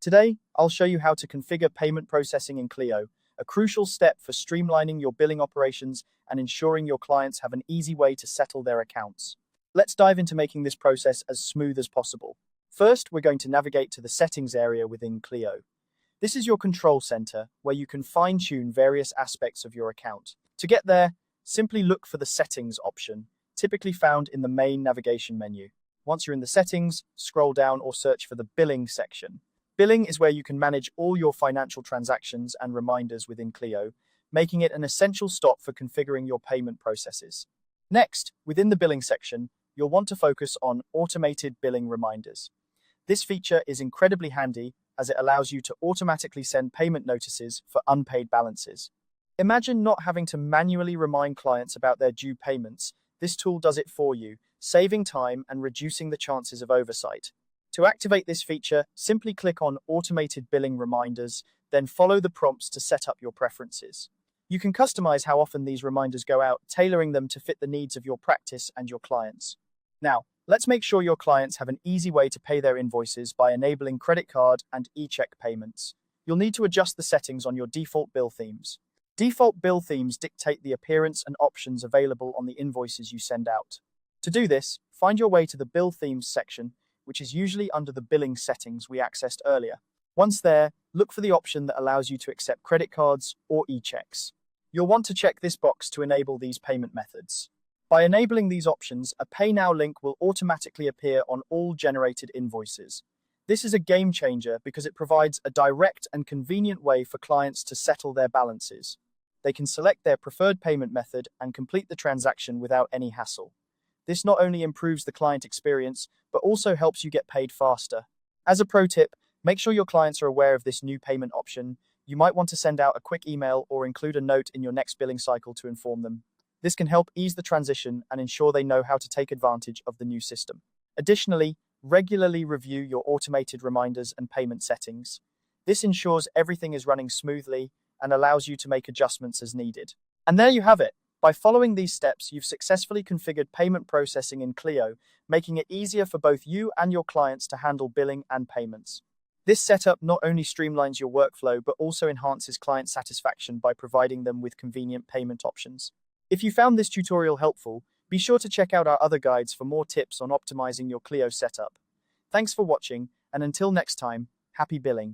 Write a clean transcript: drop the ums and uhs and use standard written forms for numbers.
Today, I'll show you how to configure payment processing in Clio, a crucial step for streamlining your billing operations and ensuring your clients have an easy way to settle their accounts. Let's dive into making this process as smooth as possible. First, we're going to navigate to the settings area within Clio. This is your control center where you can fine-tune various aspects of your account. To get there, simply look for the settings option, typically found in the main navigation menu. Once you're in the settings, scroll down or search for the billing section. Billing is where you can manage all your financial transactions and reminders within Clio, making it an essential stop for configuring your payment processes. Next, within the billing section, you'll want to focus on automated billing reminders. This feature is incredibly handy as it allows you to automatically send payment notices for unpaid balances. Imagine not having to manually remind clients about their due payments. This tool does it for you, saving time and reducing the chances of oversight. To activate this feature, simply click on Automated Billing Reminders, then follow the prompts to set up your preferences. You can customize how often these reminders go out, tailoring them to fit the needs of your practice and your clients. Now, let's make sure your clients have an easy way to pay their invoices by enabling credit card and e-check payments. You'll need to adjust the settings on your default bill themes. Default bill themes dictate the appearance and options available on the invoices you send out. To do this, find your way to the Bill Themes section, which is usually under the billing settings we accessed earlier. Once there, look for the option that allows you to accept credit cards or e-checks. You'll want to check this box to enable these payment methods. By enabling these options, a Pay Now link will automatically appear on all generated invoices. This is a game changer because it provides a direct and convenient way for clients to settle their balances. They can select their preferred payment method and complete the transaction without any hassle. This not only improves the client experience, but also helps you get paid faster. As a pro tip, make sure your clients are aware of this new payment option. You might want to send out a quick email or include a note in your next billing cycle to inform them. This can help ease the transition and ensure they know how to take advantage of the new system. Additionally, regularly review your automated reminders and payment settings. This ensures everything is running smoothly and allows you to make adjustments as needed. And there you have it. By following these steps, you've successfully configured payment processing in Clio, making it easier for both you and your clients to handle billing and payments. This setup not only streamlines your workflow, but also enhances client satisfaction by providing them with convenient payment options. If you found this tutorial helpful, be sure to check out our other guides for more tips on optimizing your Clio setup. Thanks for watching, and until next time, happy billing.